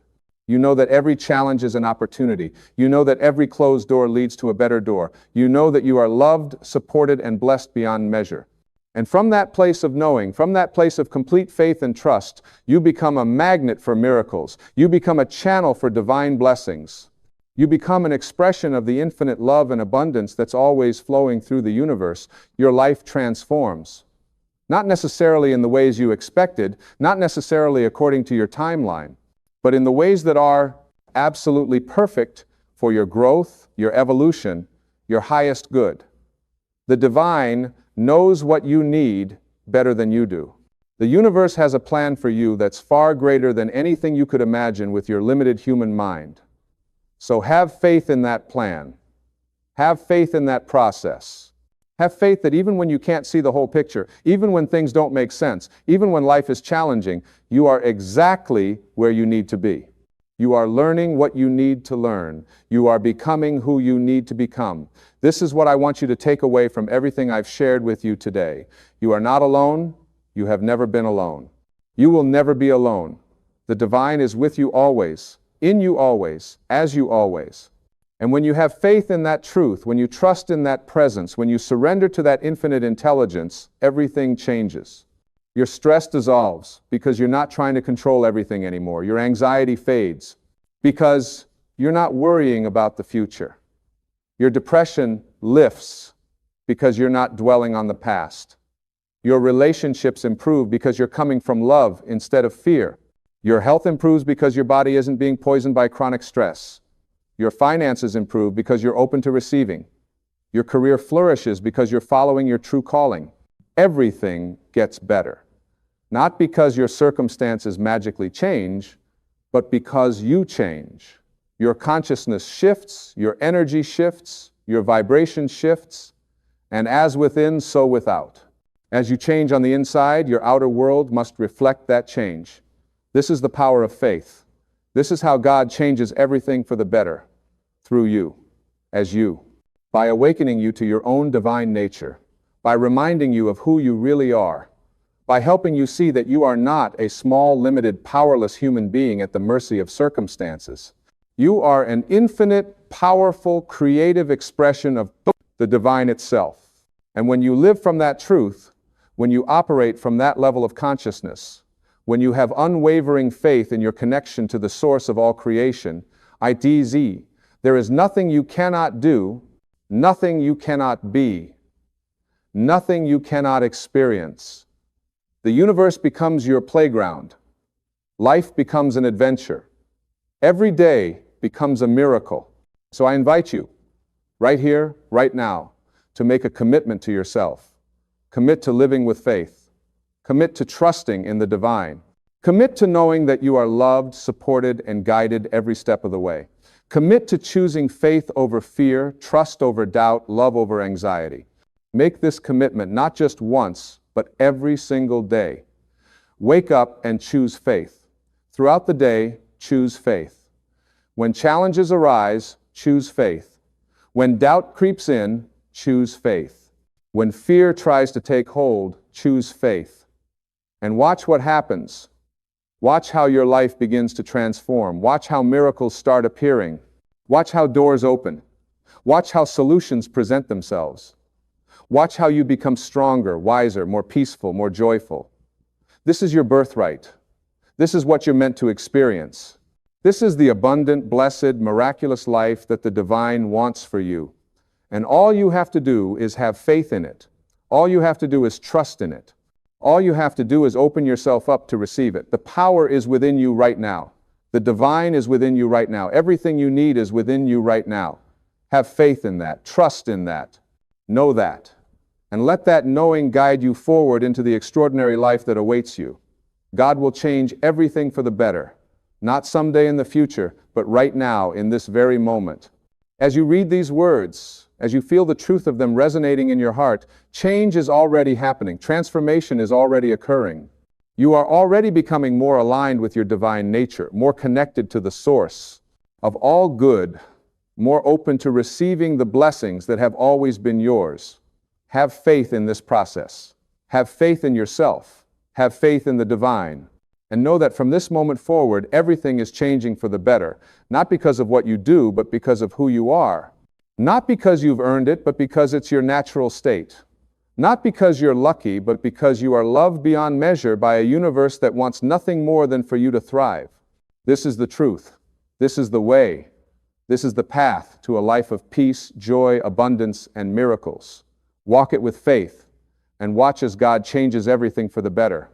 You know that every challenge is an opportunity. You know that every closed door leads to a better door. You know that you are loved, supported, and blessed beyond measure. And from that place of knowing, from that place of complete faith and trust, you become a magnet for miracles. You become a channel for divine blessings. You become an expression of the infinite love and abundance that's always flowing through the universe. Your life transforms. Not necessarily in the ways you expected, not necessarily according to your timeline, but in the ways that are absolutely perfect for your growth, your evolution, your highest good. The divine knows what you need better than you do. The universe has a plan for you that's far greater than anything you could imagine with your limited human mind. So have faith in that plan. Have faith in that process. Have faith that even when you can't see the whole picture, even when things don't make sense, even when life is challenging, you are exactly where you need to be. You are learning what you need to learn. You are becoming who you need to become. This is what I want you to take away from everything I've shared with you today. You are not alone. You have never been alone. You will never be alone. The divine is with you always, in you always, as you always. And when you have faith in that truth, when you trust in that presence, when you surrender to that infinite intelligence, everything changes. Your stress dissolves because you're not trying to control everything anymore. Your anxiety fades because you're not worrying about the future. Your depression lifts because you're not dwelling on the past. Your relationships improve because you're coming from love instead of fear. Your health improves because your body isn't being poisoned by chronic stress. Your finances improve because you're open to receiving. Your career flourishes because you're following your true calling. Everything gets better. Not because your circumstances magically change, but because you change. Your consciousness shifts, your energy shifts, your vibration shifts, and as within, so without. As you change on the inside, your outer world must reflect that change. This is the power of faith. This is how God changes everything for the better, through you, as you, by awakening you to your own divine nature, by reminding you of who you really are, by helping you see that you are not a small, limited, powerless human being at the mercy of circumstances. You are an infinite, powerful, creative expression of the divine itself. And when you live from that truth, when you operate from that level of consciousness, when you have unwavering faith in your connection to the source of all creation, ITZ, there is nothing you cannot do, nothing you cannot be, nothing you cannot experience. The universe becomes your playground. Life becomes an adventure. Every day becomes a miracle. So I invite you, right here, right now, to make a commitment to yourself. Commit to living with faith. Commit to trusting in the divine. Commit to knowing that you are loved, supported, and guided every step of the way. Commit to choosing faith over fear, trust over doubt, love over anxiety. Make this commitment not just once, but every single day. Wake up and choose faith. Throughout the day, choose faith. When challenges arise, choose faith. When doubt creeps in, choose faith. When fear tries to take hold, choose faith. And watch what happens. Watch how your life begins to transform. Watch how miracles start appearing. Watch how doors open. Watch how solutions present themselves. Watch how you become stronger, wiser, more peaceful, more joyful. This is your birthright. This is what you're meant to experience. This is the abundant, blessed, miraculous life that the divine wants for you. And all you have to do is have faith in it. All you have to do is trust in it. All you have to do is open yourself up to receive it. The power is within you right now. The divine is within you right now. Everything you need is within you right now. Have faith in that. Trust in that. Know that. And let that knowing guide you forward into the extraordinary life that awaits you. God will change everything for the better. Not someday in the future, but right now, in this very moment. As you read these words, as you feel the truth of them resonating in your heart, change is already happening. Transformation is already occurring. You are already becoming more aligned with your divine nature, more connected to the source of all good, more open to receiving the blessings that have always been yours. Have faith in this process. Have faith in yourself. Have faith in the divine. And know that from this moment forward, everything is changing for the better, not because of what you do, but because of who you are. Not because you've earned it, but because it's your natural state. Not because you're lucky, but because you are loved beyond measure by a universe that wants nothing more than for you to thrive. This is the truth. This is the way. This is the path to a life of peace, joy, abundance, and miracles. Walk it with faith, and watch as God changes everything for the better.